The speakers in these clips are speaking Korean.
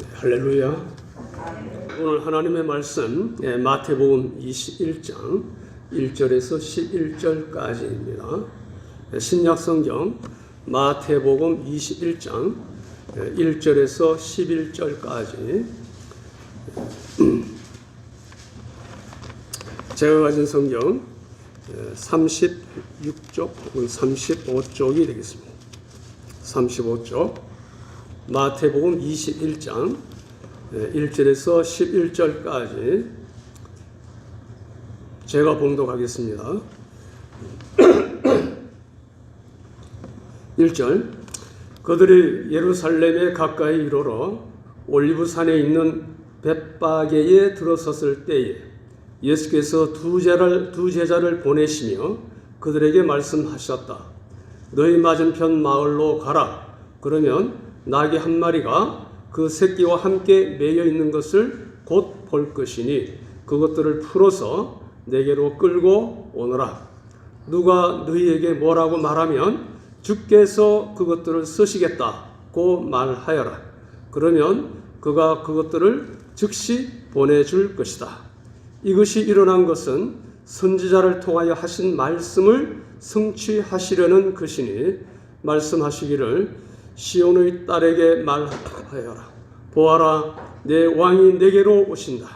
할렐루야. 오늘 하나님의 말씀 마태복음 21장 1절에서 11절까지입니다. 신약성경 마태복음 21장 1절에서 11절까지. 제가 가진 성경 36쪽 혹은 35쪽이 되겠습니다. 35쪽 마태복음 21장 1절에서 11절까지 제가 봉독하겠습니다. 1절. 그들이 예루살렘에 가까이 이르러 올리브산에 있는 벳바게에 들어섰을 때에 예수께서 두 제자를 보내시며 그들에게 말씀하셨다. 너희 맞은편 마을로 가라. 그러면 나귀 한 마리가 그 새끼와 함께 매여 있는 것을 곧 볼 것이니 그것들을 풀어서 내게로 끌고 오너라. 누가 너희에게 뭐라고 말하면 주께서 그것들을 쓰시겠다고 말하여라. 그러면 그가 그것들을 즉시 보내줄 것이다. 이것이 일어난 것은 선지자를 통하여 하신 말씀을 성취하시려는 것이니 말씀하시기를 시온의 딸에게 말하여라. 보아라, 내 왕이 내게로 오신다.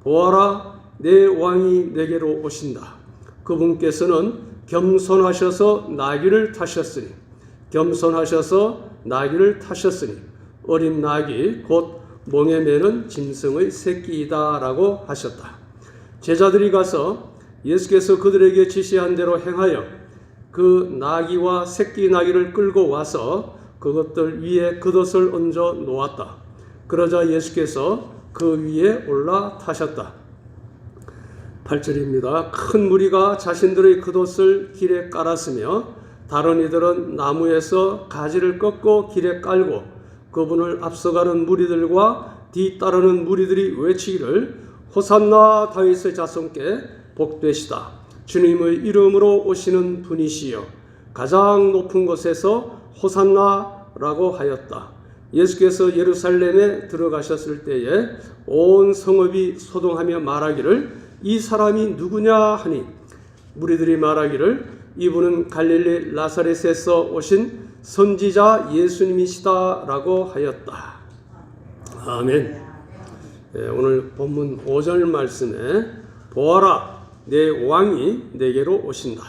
보아라, 내 왕이 내게로 오신다. 그분께서는 겸손하셔서 나귀를 타셨으니 어린 나귀 곧 몽에 매는 짐승의 새끼이다 라고 하셨다. 제자들이 가서 예수께서 그들에게 지시한 대로 행하여 그 나귀와 새끼 나귀를 끌고 와서 그것들 위에 겉옷을 얹어 놓았다. 그러자 예수께서 그 위에 올라타셨다. 8절입니다. 큰 무리가 자신들의 겉옷을 길에 깔았으며 다른 이들은 나무에서 가지를 꺾고 길에 깔고 그분을 앞서가는 무리들과 뒤따르는 무리들이 외치기를 호산나 다윗의 자손께 복되시다. 주님의 이름으로 오시는 분이시여 가장 높은 곳에서 호산나라고 하였다. 예수께서 예루살렘에 들어가셨을 때에 온 성읍이 소동하며 말하기를 이 사람이 누구냐 하니 무리들이 말하기를 이분은 갈릴리 나사렛에서 오신 선지자 예수님이시다라고 하였다. 아멘. 오늘 본문 5절 말씀에 보아라, 내 왕이 내게로 오신다.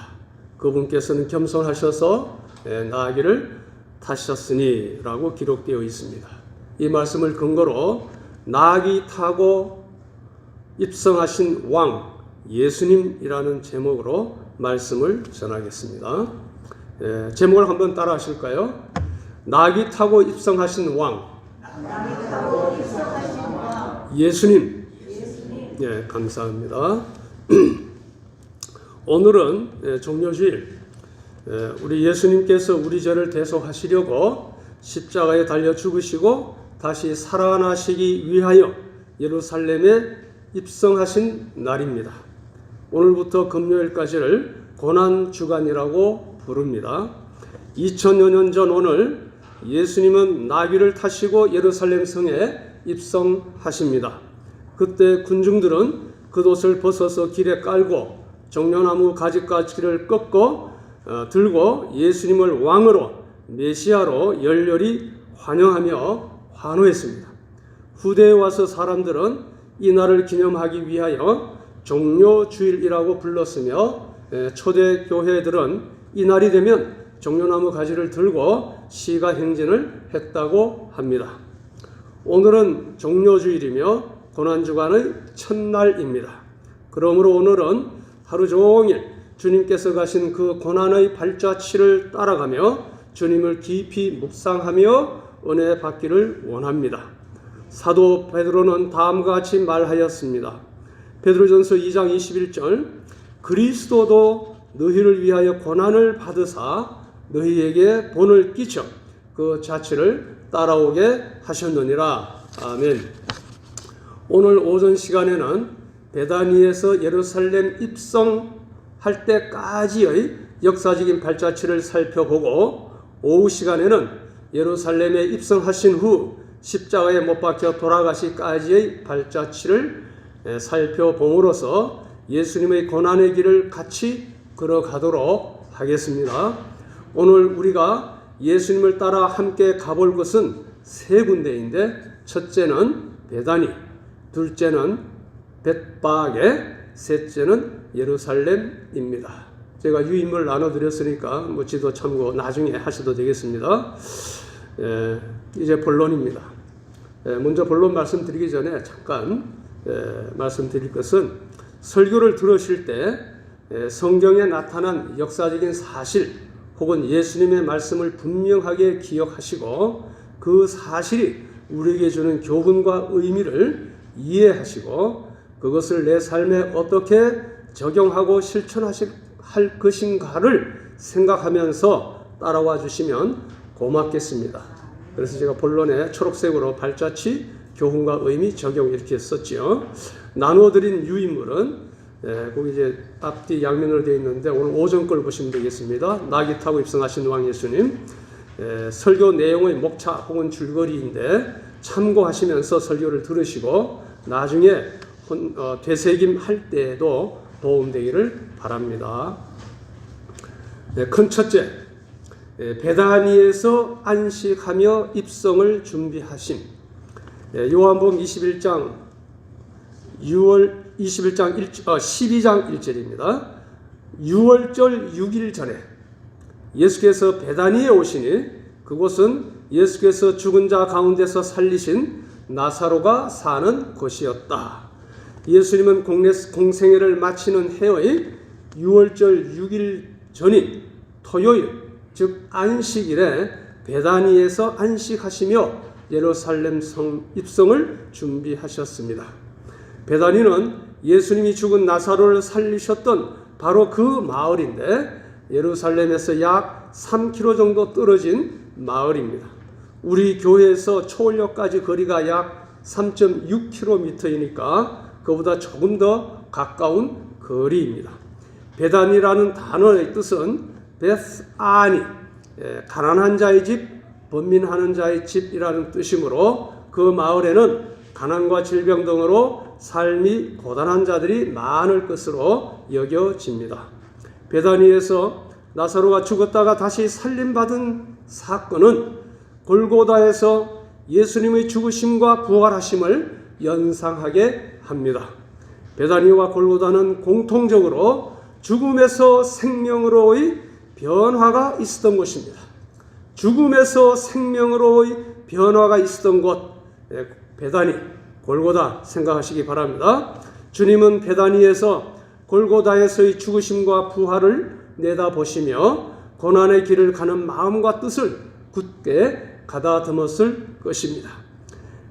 그분께서는 겸손하셔서 나귀를 타셨으니 라고 기록되어 있습니다. 이 말씀을 근거로 나귀 타고 입성하신 왕 예수님이라는 제목으로 말씀을 전하겠습니다. 제목을 한번 따라 하실까요? 나귀 타고 입성하신 왕 예수님. 감사합니다. 오늘은 종료주일, 우리 예수님께서 우리 죄를 대속하시려고 십자가에 달려 죽으시고 다시 살아나시기 위하여 예루살렘에 입성하신 날입니다. 오늘부터 금요일까지를 고난주간이라고 부릅니다. 2000여 년 전 오늘 예수님은 나귀를 타시고 예루살렘 성에 입성하십니다. 그때 군중들은 겉옷을 벗어서 길에 깔고 종려나무 가지가지를 꺾고 들고 예수님을 왕으로 메시아로 열렬히 환영하며 환호했습니다. 후대에 와서 사람들은 이 날을 기념하기 위하여 종려주일이라고 불렀으며 초대 교회들은 이 날이 되면 종려나무 가지를 들고 시가 행진을 했다고 합니다. 오늘은 종려주일이며 고난주간의 첫날입니다. 그러므로 오늘은 하루 종일 주님께서 가신 그 고난의 발자취를 따라가며 주님을 깊이 묵상하며 은혜 받기를 원합니다. 사도 베드로는 다음과 같이 말하였습니다. 베드로전서 2장 21절 그리스도도 너희를 위하여 고난을 받으사 너희에게 본을 끼쳐 그 자취를 따라오게 하셨느니라. 아멘. 오늘 오전 시간에는 베다니에서 예루살렘 입성할 때까지의 역사적인 발자취를 살펴보고 오후 시간에는 예루살렘에 입성하신 후 십자가에 못 박혀 돌아가시까지의 발자취를 살펴봄으로써 예수님의 고난의 길을 같이 걸어가도록 하겠습니다. 오늘 우리가 예수님을 따라 함께 가볼 것은 세 군데인데, 첫째는 베다니, 둘째는 벳바게, 셋째는 예루살렘입니다. 제가 유인물 나눠드렸으니까 지도 참고 나중에 하셔도 되겠습니다. 이제 본론입니다. 먼저 본론 말씀드리기 전에 잠깐 말씀드릴 것은, 설교를 들으실 때 성경에 나타난 역사적인 사실 혹은 예수님의 말씀을 분명하게 기억하시고 그 사실이 우리에게 주는 교훈과 의미를 이해하시고 그것을 내 삶에 어떻게 적용하고 실천할 것인가를 생각하면서 따라와 주시면 고맙겠습니다. 그래서 제가 본론에 초록색으로 발자취, 교훈과 의미, 적용 이렇게 썼죠. 나누어드린 유인물은 거기 이제 앞뒤 양면으로 되어 있는데 오늘 오전 걸 보시면 되겠습니다. 나귀 타고 입성하신 왕 예수님, 설교 내용의 목차 혹은 줄거리인데 참고하시면서 설교를 들으시고 나중에 되새김 할 때에도 도움되기를 바랍니다. 큰 첫째, 베다니에서 안식하며 입성을 준비하심. 요한복음 12장 12장 1절입니다. 6월절 6일 전에 예수께서 베다니에 오시니 그곳은 예수께서 죽은 자 가운데서 살리신 나사로가 사는 곳이었다. 예수님은 공생애를 마치는 해의 6월절 6일 전인 토요일, 즉 안식일에 베다니에서 안식하시며 예루살렘 성 입성을 준비하셨습니다. 베다니는 예수님이 죽은 나사로를 살리셨던 바로 그 마을인데 예루살렘에서 약 3km 정도 떨어진 마을입니다. 우리 교회에서 초월역까지 거리가 약 3.6km이니까 그보다 조금 더 가까운 거리입니다. 베다니라는 단어의 뜻은 베스아니, 가난한 자의 집, 번민하는 자의 집이라는 뜻이므로 그 마을에는 가난과 질병 등으로 삶이 고단한 자들이 많을 것으로 여겨집니다. 베다니에서 나사로가 죽었다가 다시 살림받은 사건은 골고다에서 예수님의 죽으심과 부활하심을 연상하게 합니다. 베다니와 골고다는 공통적으로 죽음에서 생명으로의 변화가 있었던 곳입니다. 죽음에서 생명으로의 변화가 있었던 곳, 베다니, 골고다 생각하시기 바랍니다. 주님은 베다니에서 골고다에서의 죽으심과 부활을 내다보시며 고난의 길을 가는 마음과 뜻을 굳게 가다듬었을 것입니다.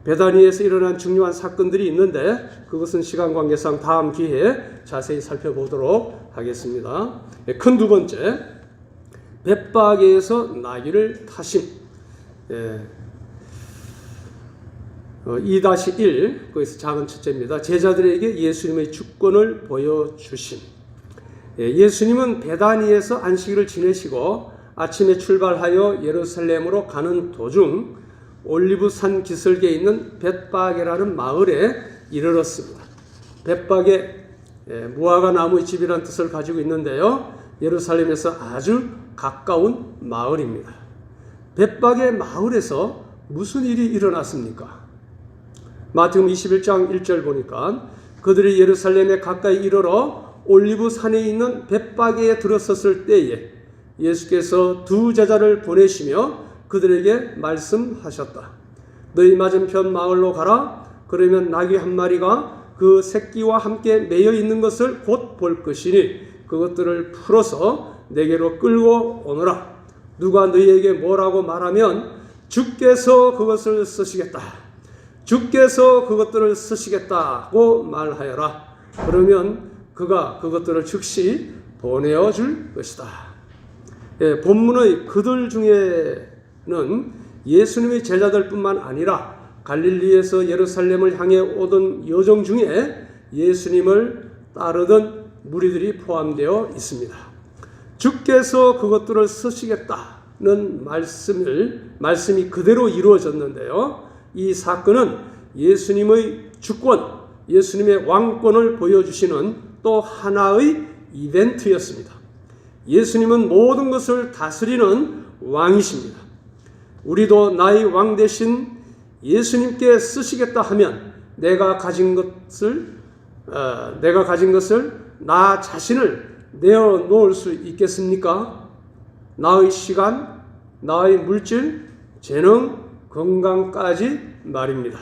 베다니에서 일어난 중요한 사건들이 있는데 그것은 시간 관계상 다음 기회에 자세히 살펴보도록 하겠습니다. 큰 두 번째, 벳바게에서 나귀를 타심. 2-1, 거기서 작은 첫째입니다. 제자들에게 예수님의 주권을 보여주심. 예수님은 베다니에서 안식일을 지내시고 아침에 출발하여 예루살렘으로 가는 도중 올리브산 기슭에 있는 벳바게라는 마을에 이르렀습니다. 벳바게, 무화과 나무의 집이라는 뜻을 가지고 있는데요. 예루살렘에서 아주 가까운 마을입니다. 벳바게 마을에서 무슨 일이 일어났습니까? 마태복음 21장 1절 보니까 그들이 예루살렘에 가까이 이르러 올리브산에 있는 벳바게에 들어섰을 때에 예수께서 두 제자를 보내시며 그들에게 말씀하셨다. 너희 맞은편 마을로 가라. 그러면 나귀 한 마리가 그 새끼와 함께 매여 있는 것을 곧 볼 것이니 그것들을 풀어서 내게로 끌고 오너라. 누가 너희에게 뭐라고 말하면 주께서 그것을 쓰시겠다. 주께서 그것들을 쓰시겠다고 말하여라. 그러면 그가 그것들을 즉시 보내어 줄 것이다. 본문의 그들 중에는 예수님의 제자들뿐만 아니라 갈릴리에서 예루살렘을 향해 오던 여정 중에 예수님을 따르던 무리들이 포함되어 있습니다. 주께서 그것들을 쓰시겠다는 말씀이 그대로 이루어졌는데요. 이 사건은 예수님의 주권, 예수님의 왕권을 보여주시는 또 하나의 이벤트였습니다. 예수님은 모든 것을 다스리는 왕이십니다. 우리도 나의 왕 대신 예수님께 쓰시겠다 하면 내가 가진 것을 나 자신을 내어놓을 수 있겠습니까? 나의 시간, 나의 물질, 재능, 건강까지 말입니다.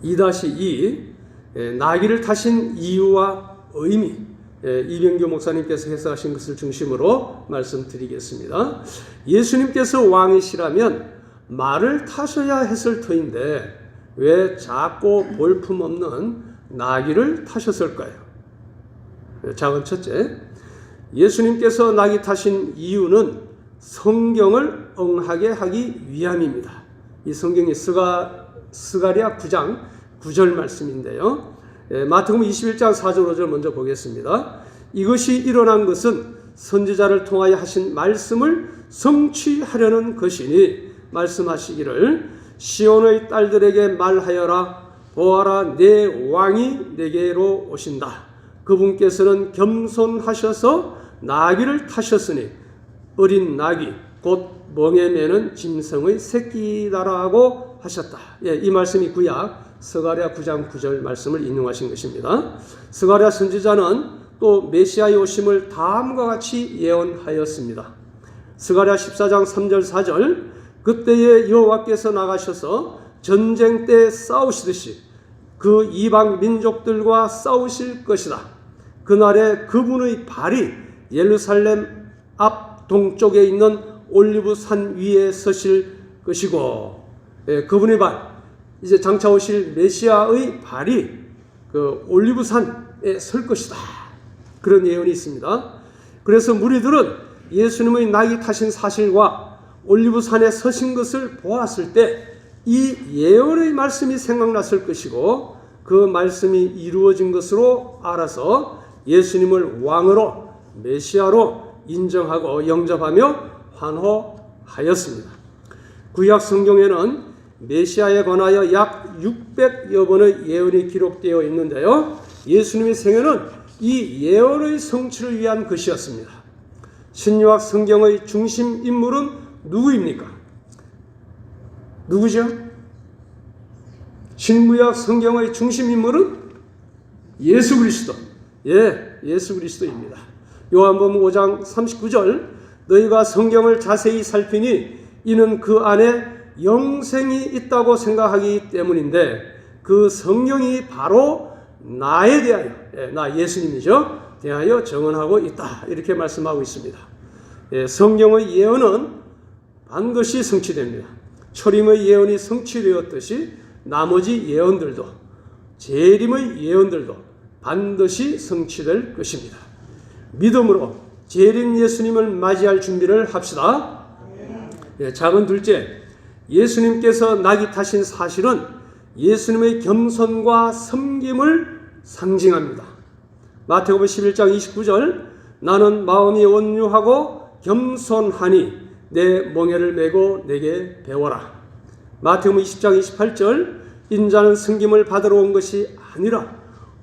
2-2 나귀를 타신 이유와 의미, 이병규 목사님께서 해석하신 것을 중심으로 말씀드리겠습니다. 예수님께서 왕이시라면 말을 타셔야 했을 터인데 왜 작고 볼품없는 나귀를 타셨을까요? 작은 첫째, 예수님께서 나귀 타신 이유는 성경을 응하게 하기 위함입니다. 이 성경이 스가랴 9장 9절 말씀인데요. 마태복음 21장 4절 5절 먼저 보겠습니다. 이것이 일어난 것은 선지자를 통하여 하신 말씀을 성취하려는 것이니 말씀하시기를 시온의 딸들에게 말하여라. 보아라, 내 왕이 내게로 오신다. 그분께서는 겸손하셔서 나귀를 타셨으니 어린 나귀 곧 멍에 매는 짐승의 새끼다라고 하셨다. 이 말씀이 구약 스가랴 9장 9절 말씀을 인용하신 것입니다. 스가랴 선지자는 또 메시아의 오심을 다음과 같이 예언하였습니다. 스가랴 14장 3절 4절 그때에 여호와께서 나가셔서 전쟁 때 싸우시듯이 그 이방 민족들과 싸우실 것이다. 그날에 그분의 발이 예루살렘 앞 동쪽에 있는 올리브산 위에 서실 것이고 그분의 발, 이제 장차 오실 메시아의 발이 그 올리브산에 설 것이다. 그런 예언이 있습니다. 그래서 무리들은 예수님의 나귀 타신 사실과 올리브산에 서신 것을 보았을 때 이 예언의 말씀이 생각났을 것이고 그 말씀이 이루어진 것으로 알아서 예수님을 왕으로 메시아로 인정하고 영접하며 환호하였습니다. 구약 성경에는 메시아에 관하여 약 600여 번의 예언이 기록되어 있는데요. 예수님의 생애는 이 예언의 성취를 위한 것이었습니다. 신약 성경의 중심 인물은 누구입니까? 누구죠? 신구약 성경의 중심 인물은 예수 그리스도. 예수 그리스도입니다. 요한복음 5장 39절 너희가 성경을 자세히 살피니 이는 그 안에 영생이 있다고 생각하기 때문인데 그 성경이 바로 나에 대하여, 나 예수님이죠, 대하여 증언하고 있다. 이렇게 말씀하고 있습니다. 성경의 예언은 반드시 성취됩니다. 초림의 예언이 성취되었듯이 나머지 예언들도, 재림의 예언들도 반드시 성취될 것입니다. 믿음으로 재림 예수님을 맞이할 준비를 합시다. 작은 둘째, 예수님께서 나귀 타신 사실은 예수님의 겸손과 섬김을 상징합니다. 마태복음 11장 29절 나는 마음이 온유하고 겸손하니 내 멍에를 메고 내게 배워라. 마태복음 20장 28절 인자는 섬김을 받으러 온 것이 아니라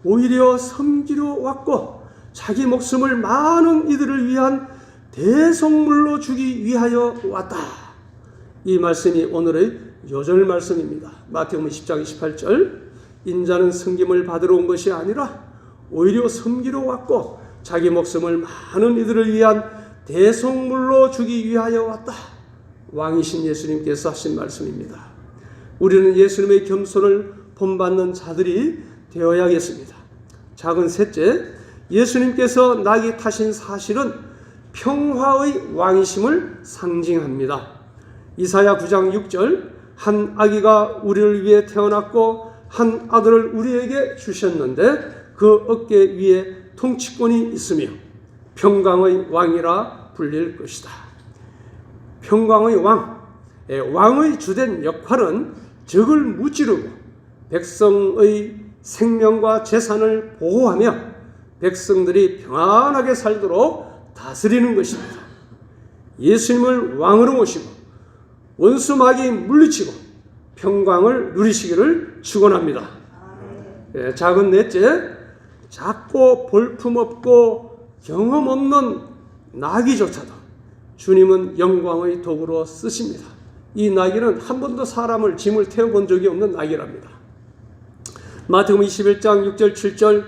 오히려 섬기러 왔고 자기 목숨을 많은 이들을 위한 대속물로 주기 위하여 왔다. 이 말씀이 오늘의 요절 말씀입니다. 마태복음 10장 28절 인자는 섬김을 받으러 온 것이 아니라 오히려 섬기러 왔고 자기 목숨을 많은 이들을 위한 대속물로 주기 위하여 왔다. 왕이신 예수님께서 하신 말씀입니다. 우리는 예수님의 겸손을 본받는 자들이 되어야겠습니다. 작은 셋째, 예수님께서 나귀 타신 사실은 평화의 왕이심을 상징합니다. 이사야 9장 6절 한 아기가 우리를 위해 태어났고 한 아들을 우리에게 주셨는데 그 어깨 위에 통치권이 있으며 평강의 왕이라 불릴 것이다. 평강의 왕, 왕의 주된 역할은 적을 무찌르고 백성의 생명과 재산을 보호하며 백성들이 평안하게 살도록 다스리는 것입니다. 예수님을 왕으로 모시고 원수 마귀 물리치고 평강을 누리시기를 축원합니다. 작은 넷째, 작고 볼품없고 경험 없는 나귀조차도 주님은 영광의 도구로 쓰십니다. 이 나귀는 한 번도 사람을 짐을 태워본 적이 없는 나귀랍니다. 마태복음 21장 6절 7절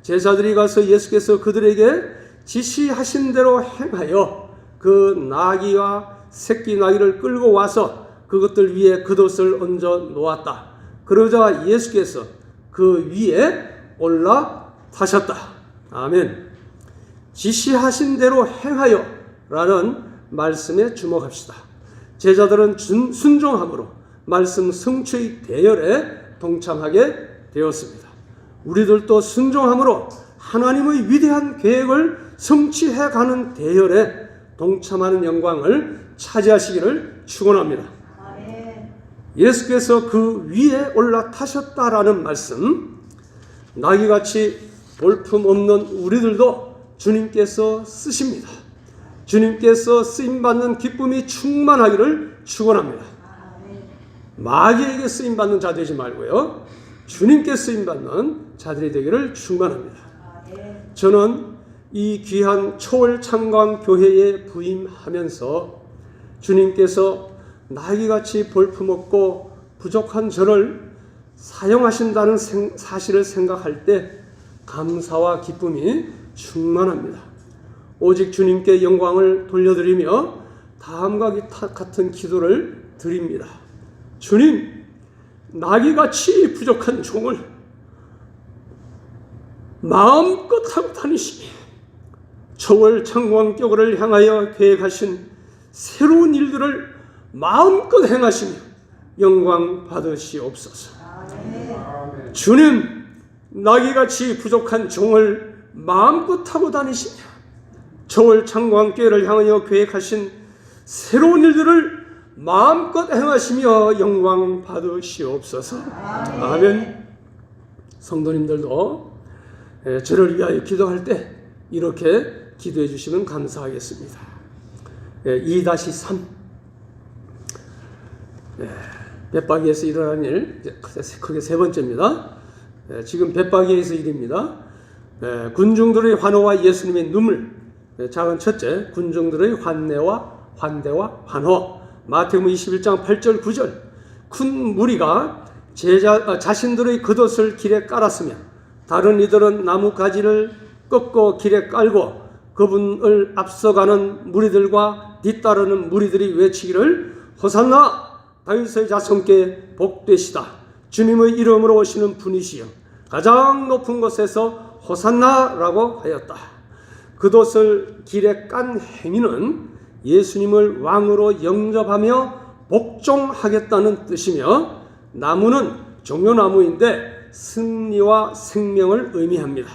제자들이 가서 예수께서 그들에게 지시하신 대로 행하여 그 나귀와 새끼 나귀를 끌고 와서 그것들 위에 겉옷을 얹어 놓았다. 그러자 예수께서 그 위에 올라타셨다. 아멘. 지시하신 대로 행하여 라는 말씀에 주목합시다. 제자들은 순종함으로 말씀 성취의 대열에 동참하게 되었습니다. 우리들도 순종함으로 하나님의 위대한 계획을 성취해가는 대열에 동참하는 영광을 차지하시기를 축원합니다. 예수께서 그 위에 올라타셨다라는 말씀, 나귀같이 볼품없는 우리들도 주님께서 쓰십니다. 주님께서 쓰임받는 기쁨이 충만하기를 축원합니다. 마귀에게 쓰임받는 자 되지 말고요, 주님께 쓰임받는 자들이 되기를 축원합니다. 저는 이 귀한 초월창광교회에 부임하면서 주님께서 나귀같이 볼품없고 부족한 저를 사용하신다는 사실을 생각할 때 감사와 기쁨이 충만합니다. 오직 주님께 영광을 돌려드리며 다음과 같은 기도를 드립니다. 주님, 나귀같이 부족한 종을 마음껏 하고 다니시며 초월창광교회를 향하여 계획하신 새로운 일들을 마음껏 행하시며 영광 받으시옵소서. 주님, 나귀같이 부족한 종을 마음껏 타고 다니시며 초월창광교회를 향하여 계획하신 새로운 일들을 마음껏 행하시며 영광 받으시옵소서. 아멘. 성도님들도 저를 위하여 기도할 때 이렇게 기도해 주시면 감사하겠습니다. 2-3 벳바기에서 일어난 일, 크게 세 번째입니다. 지금 벳바기에서 일입니다. 군중들의 환호와 예수님의 눈물. 작은 첫째, 군중들의 환대와 환호. 마태복음 21장 8절 9절. 큰 무리가 자신들의 겉옷을 길에 깔았으며 다른 이들은 나무 가지를 꺾고 길에 깔고 그분을 앞서가는 무리들과 뒤따르는 무리들이 외치기를 호산나 다윗의 자손께 복되시다. 주님의 이름으로 오시는 분이시여 가장 높은 곳에서 호산나라고 하였다. 겉옷을 길에 깐 행위는 예수님을 왕으로 영접하며 복종하겠다는 뜻이며 나무는 종려나무인데 승리와 생명을 의미합니다.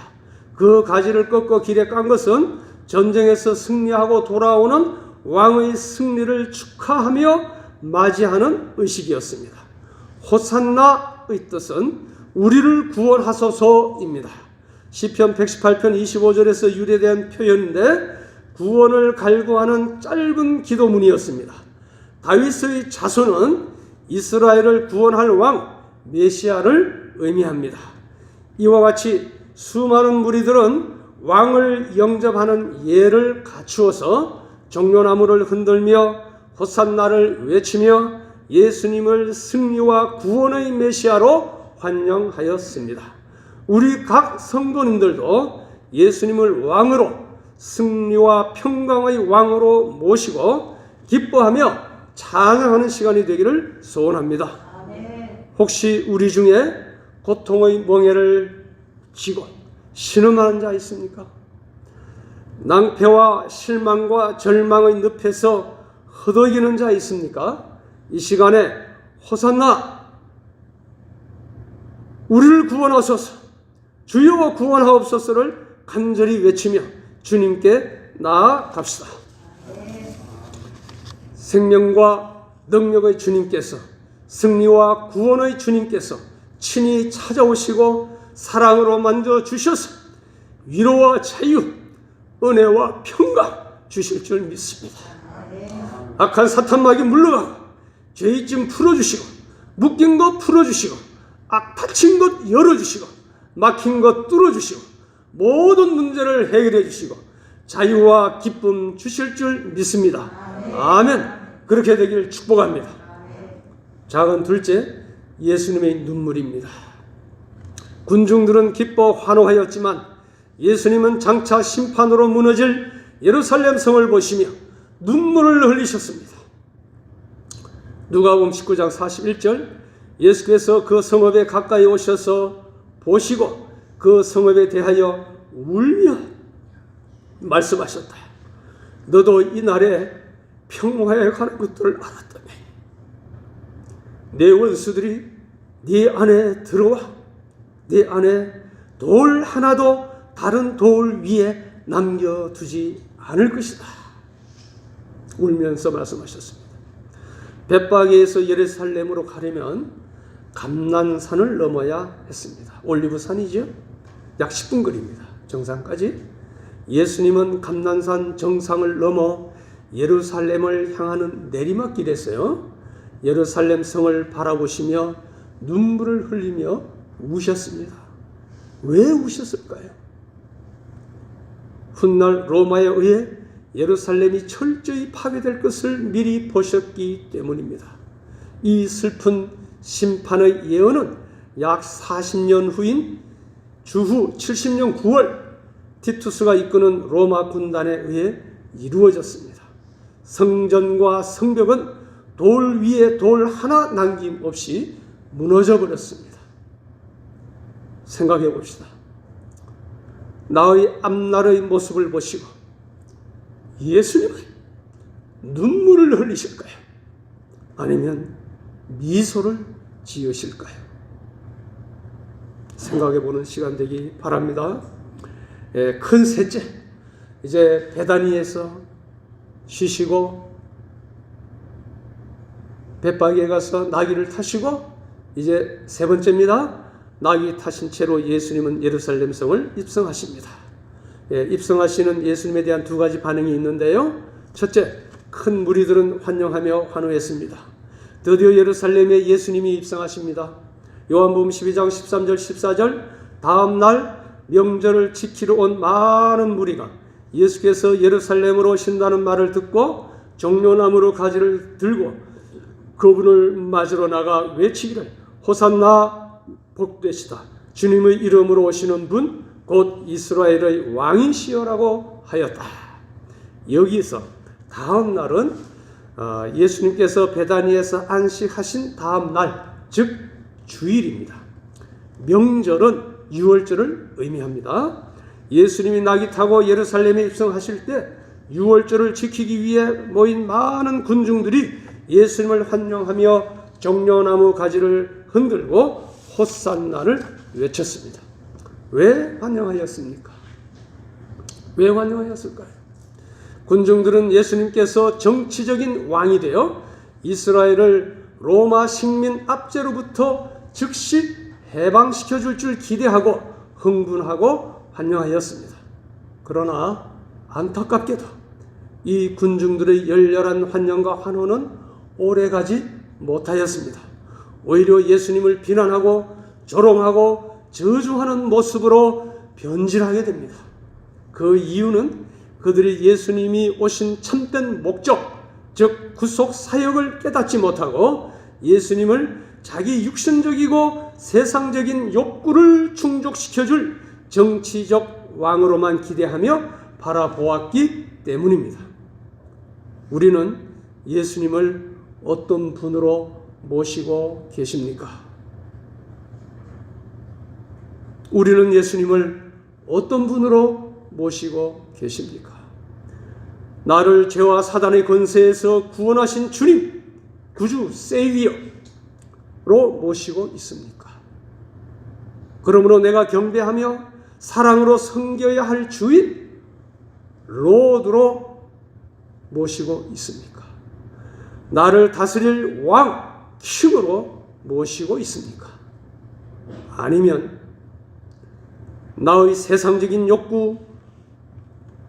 그 가지를 꺾어 길에 깐 것은 전쟁에서 승리하고 돌아오는 왕의 승리를 축하하며 맞이하는 의식이었습니다. 호산나의 뜻은 우리를 구원하소서입니다. 시편 118편 25절에서 유래된 표현인데 구원을 갈구하는 짧은 기도문이었습니다. 다윗의 자손은 이스라엘을 구원할 왕 메시아를 의미합니다. 이와 같이 수많은 무리들은 왕을 영접하는 예를 갖추어서 종려나무를 흔들며 호산나를 외치며 예수님을 승리와 구원의 메시아로 환영하였습니다. 우리 각 성도님들도 예수님을 왕으로 승리와 평강의 왕으로 모시고 기뻐하며 찬양하는 시간이 되기를 소원합니다. 혹시 우리 중에 고통의 멍에를 쥐고 신음하는 자 있습니까? 낭패와 실망과 절망의 늪에서 허덕이는 자 있습니까? 이 시간에 호산나 우리를 구원하소서 주여 구원하옵소서를 간절히 외치며 주님께 나아갑시다. 생명과 능력의 주님께서 승리와 구원의 주님께서 친히 찾아오시고 사랑으로 만져주셔서 위로와 자유, 은혜와 평강 주실 줄 믿습니다. 악한 사탄마귀 물러가고 죄의증 풀어주시고 묶인 것 풀어주시고 닫힌 것 열어주시고 막힌 것 뚫어주시고 모든 문제를 해결해 주시고 자유와 기쁨 주실 줄 믿습니다. 아멘. 그렇게 되길 축복합니다. 작은 둘째, 예수님의 눈물입니다. 군중들은 기뻐 환호하였지만 예수님은 장차 심판으로 무너질 예루살렘 성을 보시며 눈물을 흘리셨습니다. 누가복음 19장 41절, 예수께서 그 성읍에 가까이 오셔서 보시고 그 성읍에 대하여 울며 말씀하셨다. 너도 이 날에 평화에 관한 것들을 알았다며. 내 원수들이 네 안에 들어와 네 안에 돌 하나도 다른 돌 위에 남겨두지 않을 것이다. 울면서 말씀하셨습니다. 벳바게에서 예루살렘으로 가려면 감난산을 넘어야 했습니다. 올리브산이죠. 약 10분 거리입니다. 정상까지. 예수님은 감난산 정상을 넘어 예루살렘을 향하는 내리막길에서요, 예루살렘 성을 바라보시며 눈물을 흘리며 우셨습니다. 왜 우셨을까요? 훗날 로마에 의해 예루살렘이 철저히 파괴될 것을 미리 보셨기 때문입니다. 이 슬픈 심판의 예언은 약 40년 후인 주후 70년 9월 티투스가 이끄는 로마 군단에 의해 이루어졌습니다. 성전과 성벽은 돌 위에 돌 하나 남김없이 무너져 버렸습니다. 생각해 봅시다. 나의 앞날의 모습을 보시고 예수님은 눈물을 흘리실까요? 아니면 미소를 지으실까요? 생각해 보는 시간 되기 바랍니다. 큰 셋째, 이제 베다니에서 쉬시고 벳바게에 가서 나귀를 타시고, 이제 세 번째입니다. 나귀 타신 채로 예수님은 예루살렘 성을 입성하십니다. 입성하시는 예수님에 대한 두 가지 반응이 있는데요. 첫째, 큰 무리들은 환영하며 환호했습니다. 드디어 예루살렘에 예수님이 입성하십니다. 요한복음 12장 13절 14절, 다음 날 명절을 지키러 온 많은 무리가 예수께서 예루살렘으로 오신다는 말을 듣고 종려나무로 가지를 들고 그분을 맞으러 나가 외치기를 호산나 복되시다. 주님의 이름으로 오시는 분 곧 이스라엘의 왕이시여라고 하였다. 여기서 다음 날은 예수님께서 베다니에서 안식하신 다음 날, 즉 주일입니다. 명절은 유월절을 의미합니다. 예수님이 나귀 타고 예루살렘에 입성하실 때 유월절을 지키기 위해 모인 많은 군중들이 예수님을 환영하며 종려나무 가지를 흔들고 호산나를 외쳤습니다. 왜 환영하였습니까? 왜 환영하였을까요? 군중들은 예수님께서 정치적인 왕이 되어 이스라엘을 로마 식민 압제로부터 즉시 해방시켜 줄 줄 기대하고 흥분하고 환영하였습니다. 그러나 안타깝게도 이 군중들의 열렬한 환영과 환호는 오래가지 못하였습니다. 오히려 예수님을 비난하고 조롱하고 저주하는 모습으로 변질하게 됩니다. 그 이유는 그들이 예수님이 오신 참된 목적, 즉 구속 사역을 깨닫지 못하고 예수님을 자기 육신적이고 세상적인 욕구를 충족시켜줄 정치적 왕으로만 기대하며 바라보았기 때문입니다. 우리는 예수님을 어떤 분으로 모시고 계십니까? 우리는 예수님을 어떤 분으로 모시고 계십니까? 나를 죄와 사단의 권세에서 구원하신 주님, 구주 세이비어로 모시고 있습니까? 그러므로 내가 경배하며 사랑으로 섬겨야 할 주인, 로드로 모시고 있습니까? 나를 다스릴 왕, 킹으로 모시고 있습니까? 아니면 나의 세상적인 욕구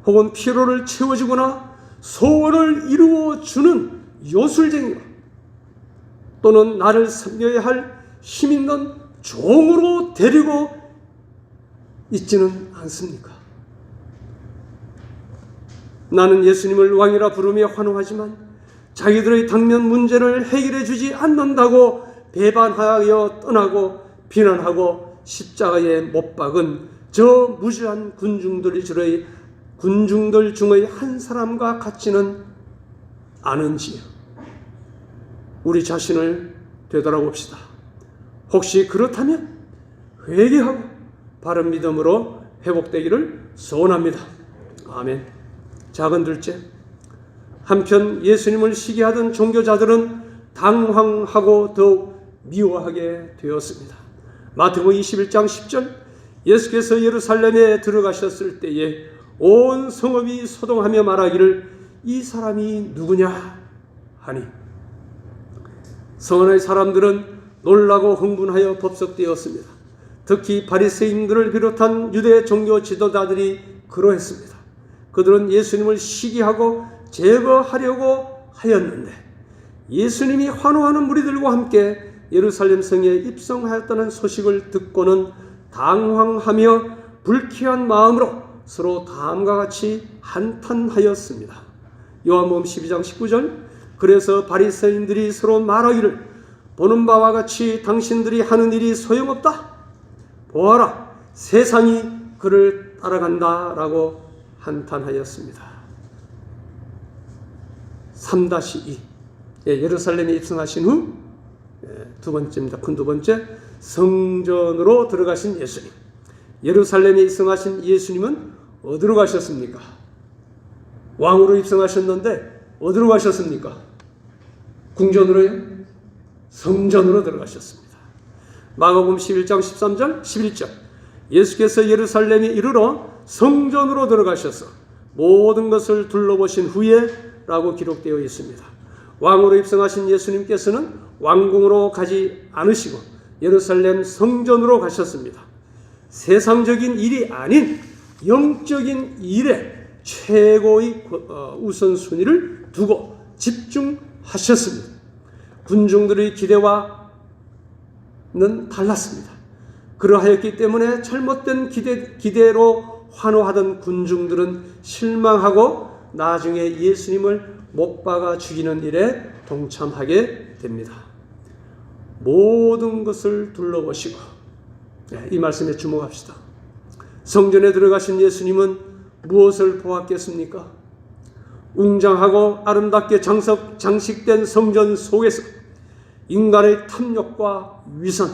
혹은 피로를 채워주거나 소원을 이루어주는 요술쟁이로 또는 나를 섬겨야 할 힘 있는 종으로 데리고 있지는 않습니까? 나는 예수님을 왕이라 부르며 환호하지만 자기들의 당면 문제를 해결해 주지 않는다고 배반하여 떠나고 비난하고 십자가에 못 박은 저 무지한 군중들 중의 한 사람과 같지는 않은지요. 우리 자신을 되돌아봅시다. 혹시 그렇다면 회개하고 바른 믿음으로 회복되기를 소원합니다. 아멘. 작은 둘째, 한편 예수님을 시기하던 종교자들은 당황하고 더욱 미워하게 되었습니다. 마태복음 21장 10절, 예수께서 예루살렘에 들어가셨을 때에 온 성읍이 소동하며 말하기를 이 사람이 누구냐 하니, 성안의 사람들은 놀라고 흥분하여 법석되었습니다. 특히 바리새인들을 비롯한 유대 종교 지도자들이 그러했습니다. 그들은 예수님을 시기하고 제거하려고 하였는데 예수님이 환호하는 무리들과 함께 예루살렘 성에 입성하였다는 소식을 듣고는 당황하며 불쾌한 마음으로 서로 다음과 같이 한탄하였습니다. 요한복음 12장 19절, 그래서 바리새인들이 서로 말하기를 보는 바와 같이 당신들이 하는 일이 소용없다. 보아라, 세상이 그를 따라간다 라고 한탄하였습니다. 3-2, 예루살렘에 입성하신 후 두 번째입니다. 큰 두 번째, 성전으로 들어가신 예수님. 예루살렘에 입성하신 예수님은 어디로 가셨습니까? 왕으로 입성하셨는데 어디로 가셨습니까? 궁전으로요? 성전으로 들어가셨습니다. 마가복음 11장 13절 11절, 예수께서 예루살렘에 이르러 성전으로 들어가셔서 모든 것을 둘러보신 후에 라고 기록되어 있습니다. 왕으로 입성하신 예수님께서는 왕궁으로 가지 않으시고 예루살렘 성전으로 가셨습니다. 세상적인 일이 아닌 영적인 일에 최고의 우선순위를 두고 집중하셨습니다. 군중들의 기대와는 달랐습니다. 그러하였기 때문에 잘못된 기대로 환호하던 군중들은 실망하고 나중에 예수님을 못 박아 죽이는 일에 동참하게 됩니다. 모든 것을 둘러보시고, 이 말씀에 주목합시다. 성전에 들어가신 예수님은 무엇을 보았겠습니까? 웅장하고 아름답게 장식된 성전 속에서 인간의 탐욕과 위선,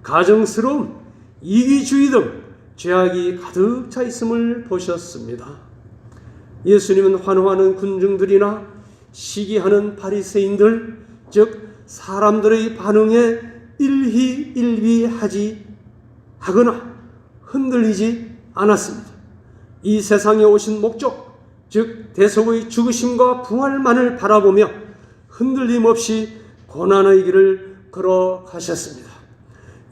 가증스러움, 이기주의 등 죄악이 가득 차 있음을 보셨습니다. 예수님은 환호하는 군중들이나 시기하는 바리새인들, 즉 사람들의 반응에 일희일비하지 하거나 흔들리지 않았습니다. 이 세상에 오신 목적, 즉 대속의 죽으심과 부활만을 바라보며 흔들림 없이 고난의 길을 걸어가셨습니다.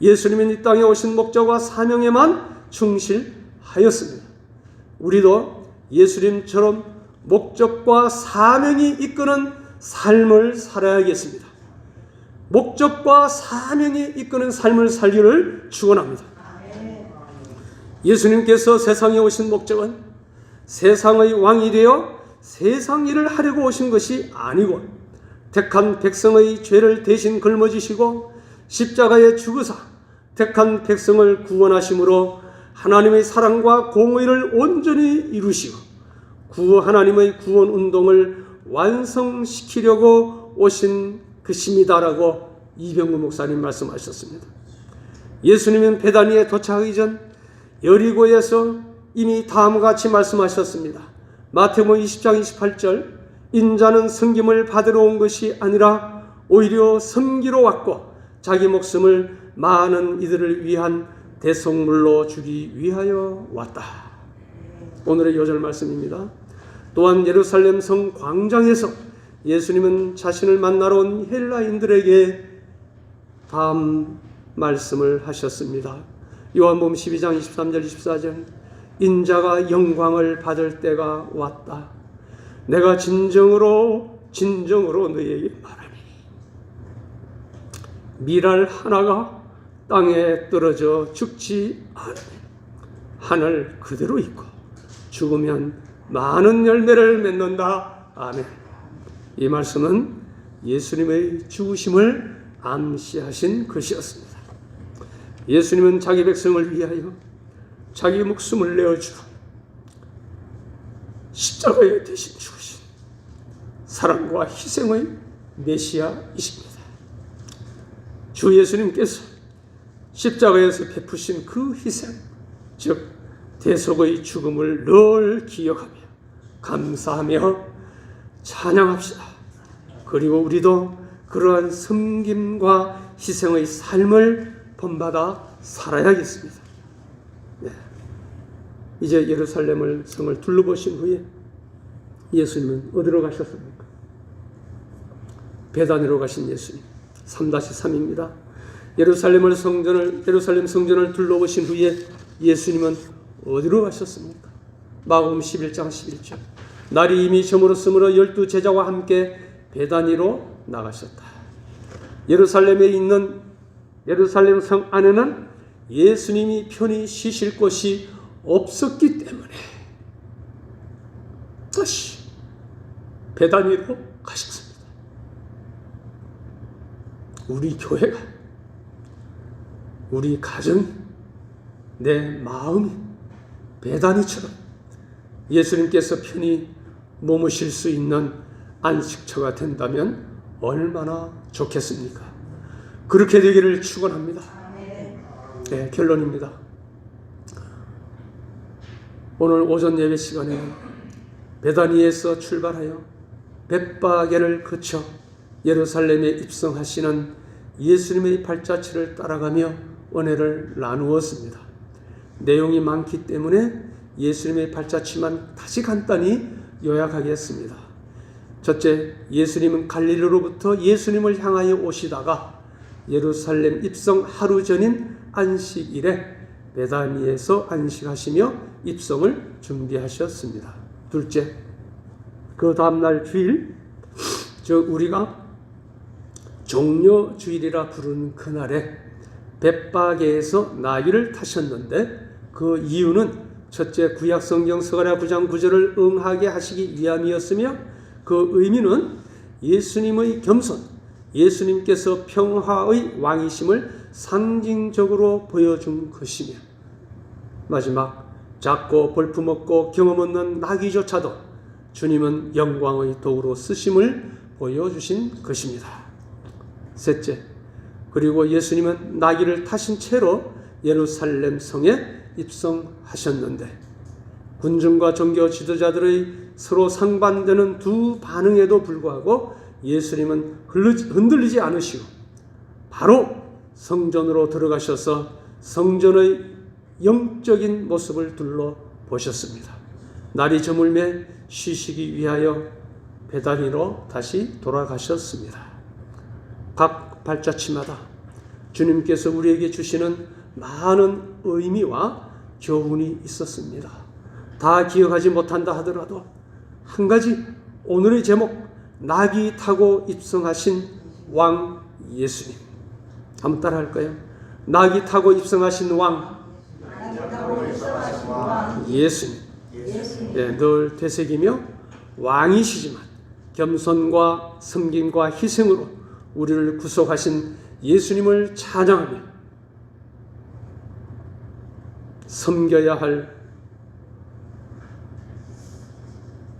예수님은 이 땅에 오신 목적과 사명에만 충실하였습니다. 우리도 예수님처럼 목적과 사명이 이끄는 삶을 살아야겠습니다. 목적과 사명이 이끄는 삶을 살기를 축원합니다. 예수님께서 세상에 오신 목적은 세상의 왕이 되어 세상 일을 하려고 오신 것이 아니고 택한 백성의 죄를 대신 걸머지시고 십자가에 죽으사 택한 백성을 구원하심으로 하나님의 사랑과 공의를 온전히 이루시고 하나님의 구원 운동을 완성시키려고 오신 것입니다라고 이병구 목사님 말씀하셨습니다. 예수님은 베다니에 도착하기 전 여리고에서 이미 다음과 같이 말씀하셨습니다. 마태복음 20장 28절, 인자는 섬김을 받으러 온 것이 아니라 오히려 섬기러 왔고 자기 목숨을 많은 이들을 위한 대속물로 주기 위하여 왔다. 오늘의 요절 말씀입니다. 또한 예루살렘 성 광장에서 예수님은 자신을 만나러 온 헬라인들에게 다음 말씀을 하셨습니다. 요한복음 12장 23절 24절, 인자가 영광을 받을 때가 왔다. 내가 진정으로 너희에게 말하니. 밀알 하나가 땅에 떨어져 죽지 않으니 하늘 그대로 있고 죽으면 많은 열매를 맺는다. 아멘. 이 말씀은 예수님의 죽으심을 암시하신 것이었습니다. 예수님은 자기 백성을 위하여 자기 목숨을 내어주어 십자가에 대신 죽으신 사랑과 희생의 메시아이십니다. 주 예수님께서 십자가에서 베푸신 그 희생, 즉 대속의 죽음을 늘 기억하며 감사하며 찬양합시다. 그리고 우리도 그러한 섬김과 희생의 삶을 본받아 살아야겠습니다. 네. 이제 예루살렘을 성을 둘러보신 후에 예수님은 어디로 가셨습니까? 베다니로 가신 예수님. 3-3입니다. 예루살렘 성전을 둘러보신 후에 예수님은 어디로 가셨습니까? 마가복음 11장 11절. 날이 이미 저물었으므로 12 제자와 함께 베다니로 나가셨다. 예루살렘에 있는 예루살렘 성 안에는 예수님이 편히 쉬실 곳이 없었기 때문에 다시 베다니로 가셨습니다. 우리 교회가, 우리 가정이, 내 마음이 베다니처럼 예수님께서 편히 머무실 수 있는 안식처가 된다면 얼마나 좋겠습니까? 그렇게 되기를 축원합니다. 네, 결론입니다. 오늘 오전 예배 시간에 베다니에서 출발하여 벳바게를 거쳐 예루살렘에 입성하시는 예수님의 발자취를 따라가며 은혜를 나누었습니다. 내용이 많기 때문에 예수님의 발자취만 다시 간단히 요약하겠습니다. 첫째, 예수님은 갈릴리로부터 예수님을 향하여 오시다가 예루살렘 입성 하루 전인 안식일에 베다니에서 안식하시며 입성을 준비하셨습니다. 둘째, 그 다음날 주일, 즉 우리가 종려주일이라 부르는 그날에 벳바게에서 나귀를 타셨는데 그 이유는 첫째, 구약성경 스가랴 9장 9절을 응하게 하시기 위함이었으며 그 의미는 예수님의 겸손, 예수님께서 평화의 왕이심을 상징적으로 보여준 것이며 마지막, 작고 볼품없고 경험 없는 나귀조차도 주님은 영광의 도구로 쓰심을 보여주신 것입니다. 셋째, 그리고 예수님은 나귀를 타신 채로 예루살렘 성에 입성하셨는데 군중과 종교 지도자들의 서로 상반되는 두 반응에도 불구하고 예수님은 흔들리지 않으시고 바로 성전으로 들어가셔서 성전의 영적인 모습을 둘러보셨습니다. 날이 저물매 쉬시기 위하여 베다니로 다시 돌아가셨습니다. 각 발자취마다 주님께서 우리에게 주시는 많은 의미와 교훈이 있었습니다. 다 기억하지 못한다 하더라도 한 가지, 오늘의 제목, 나귀 타고 입성하신 왕 예수님. 한번 따라 할까요? 나귀 타고 입성하신 왕 예수님. 네, 늘 되새기며 왕이시지만 겸손과 섬김과 희생으로 우리를 구속하신 예수님을 찬양하며 섬겨야 할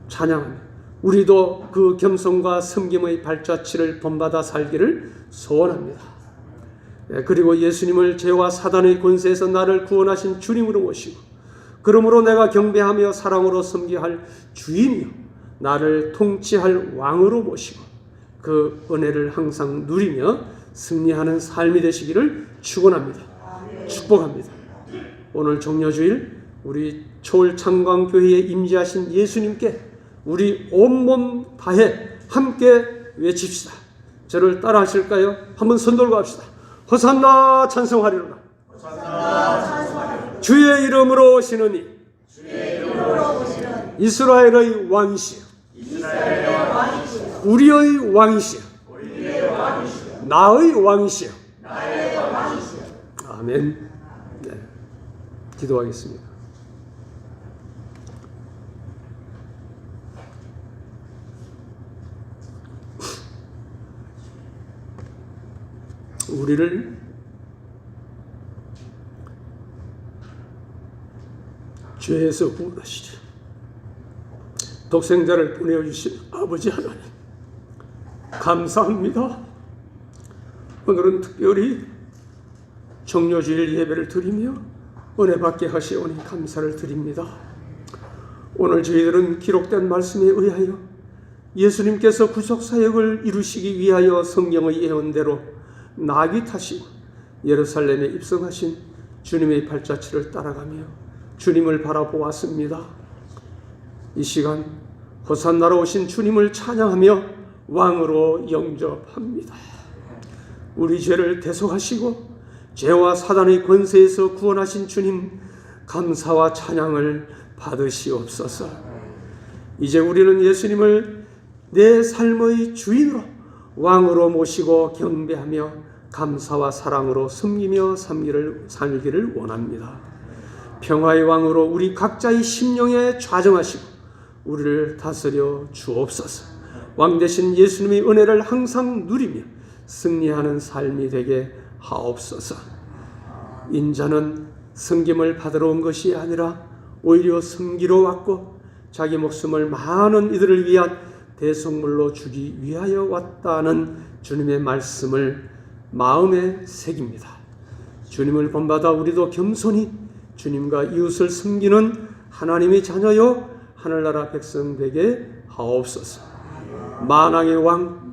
찬양하며 우리도 그 겸손과 섬김의 발자취를 본받아 살기를 소원합니다. 그리고 예수님을 죄와 사단의 권세에서 나를 구원하신 주님으로 모시고 그러므로 내가 경배하며 사랑으로 섬겨야 할 주인이요 나를 통치할 왕으로 모시고 그 은혜를 항상 누리며 승리하는 삶이 되시기를 축원합니다. 축복합니다. 오늘 종려주일 우리 초월창광교회에 임재하신 예수님께 우리 온몸 다해 함께 외칩시다. 저를 따라 하실까요? 한번 손 들고 합시다. 호산나 찬송하리로다. 주의 이름으로 오시느니 이스라엘의 왕이시여 우리의 왕이시여 나의 왕이시여 아멘. 네. 기도하겠습니다. 우리를 죄에서 구원하시리 독생자를 보내주신 아버지 하나님, 감사합니다. 오늘은 특별히 정료주일 예배를 드리며 은혜 받게 하시오니 감사를 드립니다. 오늘 저희들은 기록된 말씀에 의하여 예수님께서 구속사역을 이루시기 위하여 성경의 예언대로 나귀 타시고 예루살렘에 입성하신 주님의 발자취를 따라가며 주님을 바라보았습니다. 이 시간 호산나로 오신 주님을 찬양하며 왕으로 영접합니다. 우리 죄를 대속하시고 죄와 사단의 권세에서 구원하신 주님, 감사와 찬양을 받으시옵소서. 이제 우리는 예수님을 내 삶의 주인으로 왕으로 모시고 경배하며 감사와 사랑으로 섬기며 살기를 원합니다. 평화의 왕으로 우리 각자의 심령에 좌정하시고 우리를 다스려 주옵소서. 왕 되신 예수님의 은혜를 항상 누리며 승리하는 삶이 되게 하옵소서. 인자는 섬김을 받으러 온 것이 아니라 오히려 섬기러 왔고 자기 목숨을 많은 이들을 위한 대속물로 주기 위하여 왔다는 주님의 말씀을 마음에 새깁니다. 주님을 본받아 우리도 겸손히 주님과 이웃을 섬기는 하나님의 자녀요 하늘나라 백성 되게 하옵소서. 만왕의 왕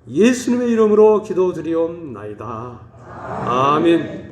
예수님의 이름으로 기도드리옵나이다. 아멘.